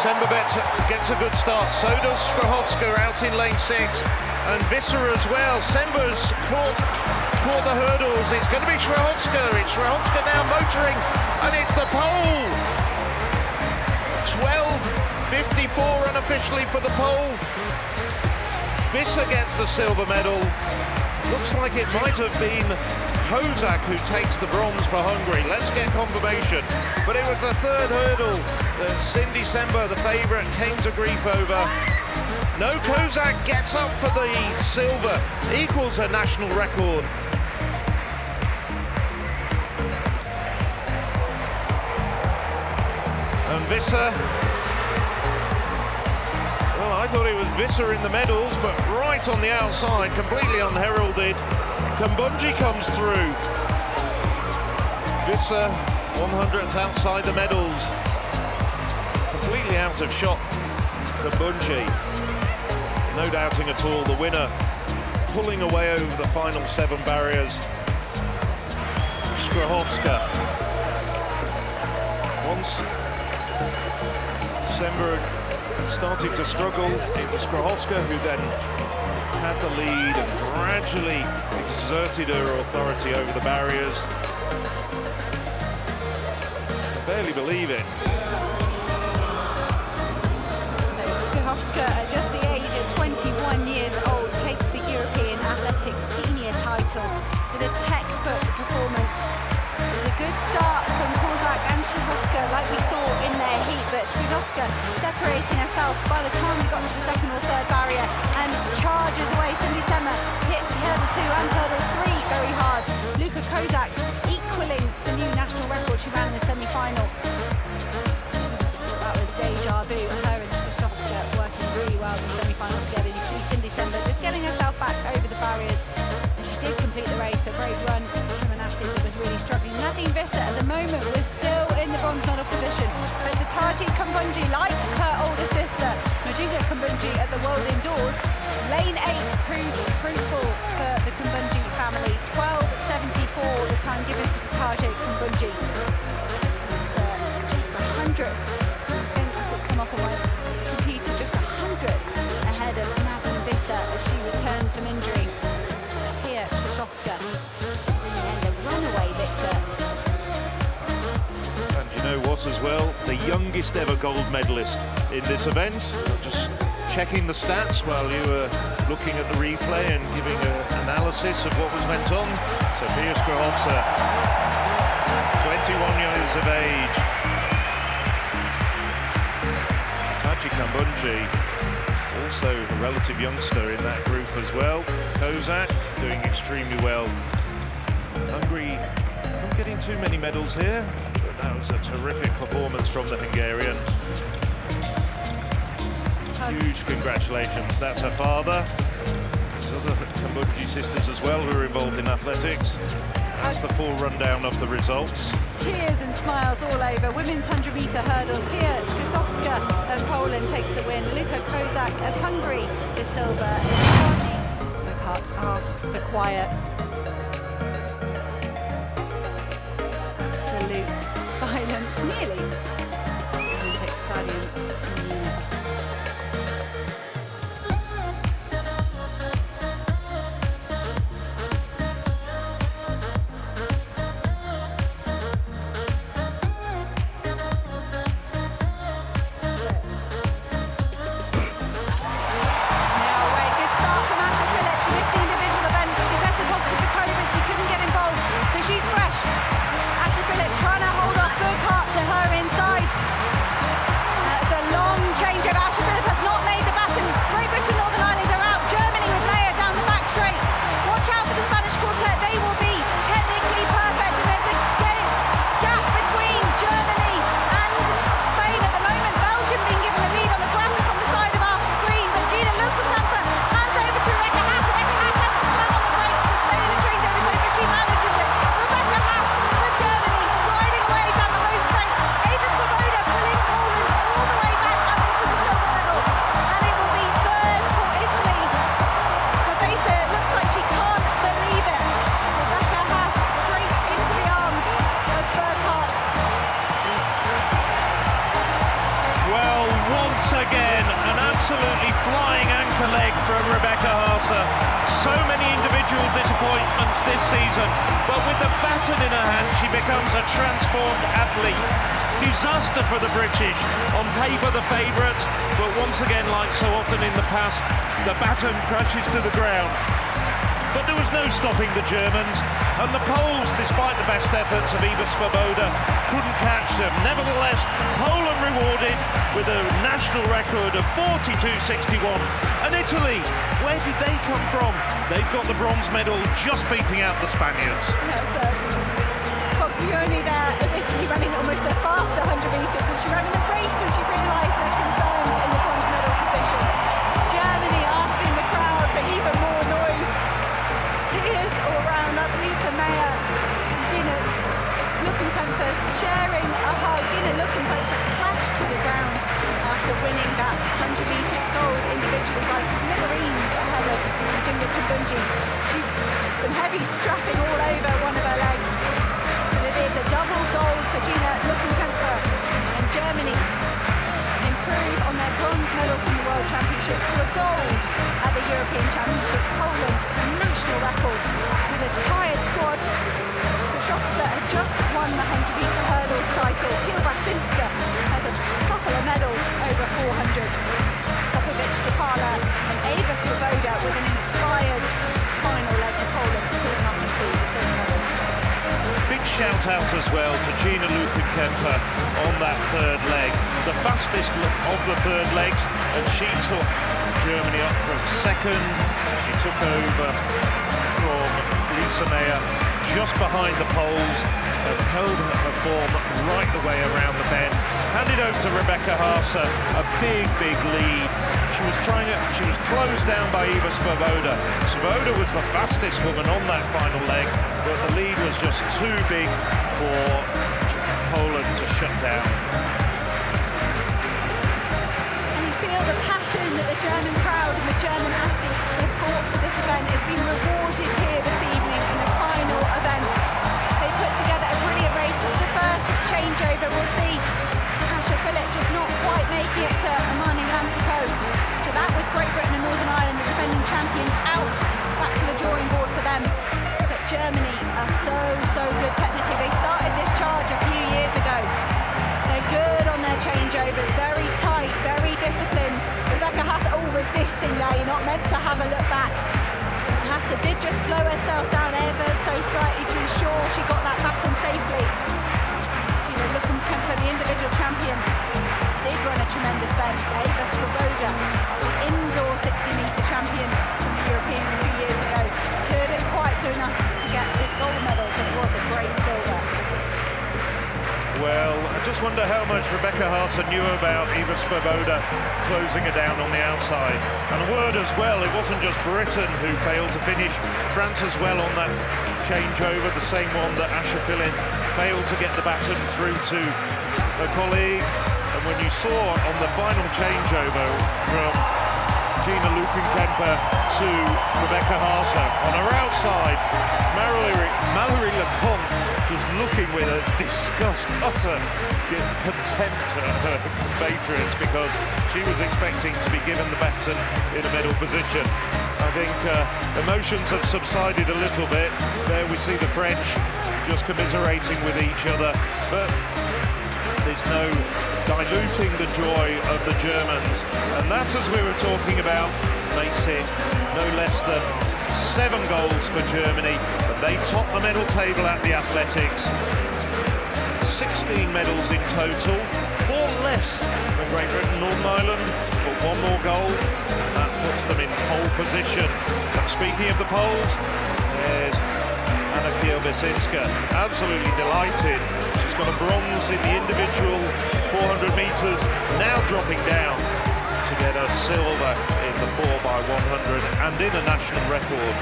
Sember gets a good start, so does Skrzyszowska out in lane 6, and Visser as well. Sember's caught the hurdles. It's going to be Skrzyszowska. It's Skrzyszowska now motoring, and it's the pole. 12:54 unofficially for the pole. Visser gets the silver medal. Looks like it might have been Kozak who takes the bronze for Hungary. Let's get confirmation. But it was the third hurdle that Cindy Sember, the favourite, came to grief over. No, Kozak gets up for the silver, equals her national record. And Visser, well, I thought it was Visser in the medals, but right on the outside, completely unheralded, Kumbunji comes through. Visser, 100th outside the medals. Completely out of shot, Kumbunji. No doubting at all, the winner pulling away over the final 7 barriers. Skrzyszowska. Once Sember started to struggle, it was Skrzyszowska who then had the lead and gradually exerted her authority over the barriers. Barely believe it. So Skrzyszowska, at just the age of 21 years old, takes the European Athletics senior title with a textbook performance. It was a good start from Kozak and Skrzyszowska, like we saw in their heat, but Skrzyszowska separating herself by the time we got to the second or third barrier and charges away. Cindy Sember hits hurdle 2 and hurdle 3 very hard. Luka Kozak equaling the new national record she ran in the semi-final. That was deja vu, her and Skrzyszowska working really well in the semi-final together. You see Cindy Sember just getting herself back over the barriers, and she did complete the race, a brave run from an athlete that was really struggling. Nadine Visser at the moment was still in the bronze medal position, but Taji Kumbunji, like her older sister Majuga Kumbunji at the World Indoors, lane 8 proved fruitful for the Kumbunji family. 12:74 the time given to Taji Kumbunji. It's just 100th. I think that's what's come up on my computer, just 100th ahead of Nadine Visser as she returns from injury. Pia Skrzyszowska in the end, a runaway victor. And you know what as well? The youngest ever gold medalist in this event. Just checking the stats while you were looking at the replay and giving an analysis of what was went on. So Pia Skrzyszowska, 21 years of age. Taji Kumbunji, also a relative youngster in that group as well. Kozak doing extremely well. Hungary not getting too many medals here, but that was a terrific performance from the Hungarian. Huge congratulations. That's her father. There's other Kumbunji sisters as well who are involved in athletics. That's the full rundown of the results. Tears and smiles all over. Women's 100-metre hurdles. Pia Skrzyszowska of Poland takes the win. Luka Kozak of Hungary the silver. Taji asks for quiet. Absolute silence, nearly. Olympic Stadium in Munich. again, an absolutely flying anchor leg from Rebecca Harser. So many individual disappointments this season, but with the baton in her hand, she becomes a transformed athlete. Disaster for the British, on paper the favourites, but once again, like so often in the past, the baton crashes to the ground. But there was no stopping the Germans, and the Poles, despite the best efforts of Iva Svoboda, couldn't catch them. Nevertheless, Poland rewarded with a national record of 42.61. And Italy, where did they come from? They've got the bronze medal, just beating out the Spaniards. Coglioni there of Italy running almost a fast 100 metres, and she ran in the race when she realised they're confirmed in the bronze medal position. Germany asking the crowd for even more noise. Tears all around. That's Lisa Meyer, Gina Luckenkämper sharing a hug. Gina Luckenkämper crashed to the ground after winning that 100-metre gold individually by smithereens ahead of Jinga Kabunji. She's some heavy strapping all over one of her legs. But it is a double gold for Gina Luckenkämper, and Germany improve on their bronze medal from the World Championships to a gold at the European Championships. Poland, a national record with a tired squad. Skrzyszowska had just won the 100-metre hurdles title. Pia Skrzyszowska has a couple of medals over 400. Popovic, Strapala and Ava Svoboda with an inspired final leg for Poland to put them up into the silver medal. Big shout out as well to Gina Luckenkämper on that third leg, the fastest of the third legs, and she took Germany up from second. She took over from Lisa Meyer just behind the Poles and held her form right the way around the bend. Handed over to Rebecca Harser, a big lead. She was closed down by Iva Svoboda. Svoboda was the fastest woman on that final leg, but the lead was just too big for Poland to shut down. And you feel the passion that the German crowd and the German athletes have brought to this event has been rewarded here this evening in the final event. They put together a brilliant race. This is the first changeover. We'll see Asha Phillip just not quite making it to Amani Lansiko. So that was Great Britain and Northern Ireland, the defending champions, out. Back to the drawing board for them. But Germany are so good technically. They started this charge a few years ago. They're good on their changeovers, very tight, very disciplined. Rebecca Harser, resisting there. You're not meant to have a look back. Harser did just slow herself down ever so slightly to ensure she got that baton safely. Gina Luckenkämper, the individual champion, did run a tremendous bend. Ava Svoboda, the indoor 60-metre champion from the Europeans a few years ago, couldn't quite do enough to get the gold medal, but it was a great silver. Well, I just wonder how much Rebecca Harser knew about Iva Svoboda closing her down on the outside. And a word as well, it wasn't just Britain who failed to finish. France as well on that changeover, the same one that Asha Phillip failed to get the baton through to her colleague. And when you saw on the final changeover from Gina Luckenkämper to Rebecca Harser, on her outside, Mallory Lecomte just looking with a disgust, utter contempt at her compatriots, because she was expecting to be given the baton in a medal position. I think emotions have subsided a little bit. There we see the French just commiserating with each other, but there's no diluting the joy of the Germans, and that, as we were talking about, makes it no less than 7 golds for Germany. They top the medal table at the athletics. 16 medals in total, 4 less than Great Britain and Northern Ireland, but 1 more gold. That puts them in pole position. And speaking of the Poles, there's Anna Kiełbasińska, absolutely delighted. She's got a bronze in the individual 400 metres, now dropping down to get a silver in the 4x100 and in a national record.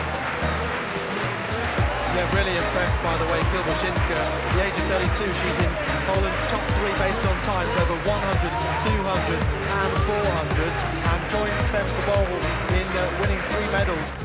Yeah, really impressed by the way Kiełbasińska, at the age of 32, she's in Poland's top 3 based on times over 100, 200 and 400, and joins Sven Kobol in winning 3 medals.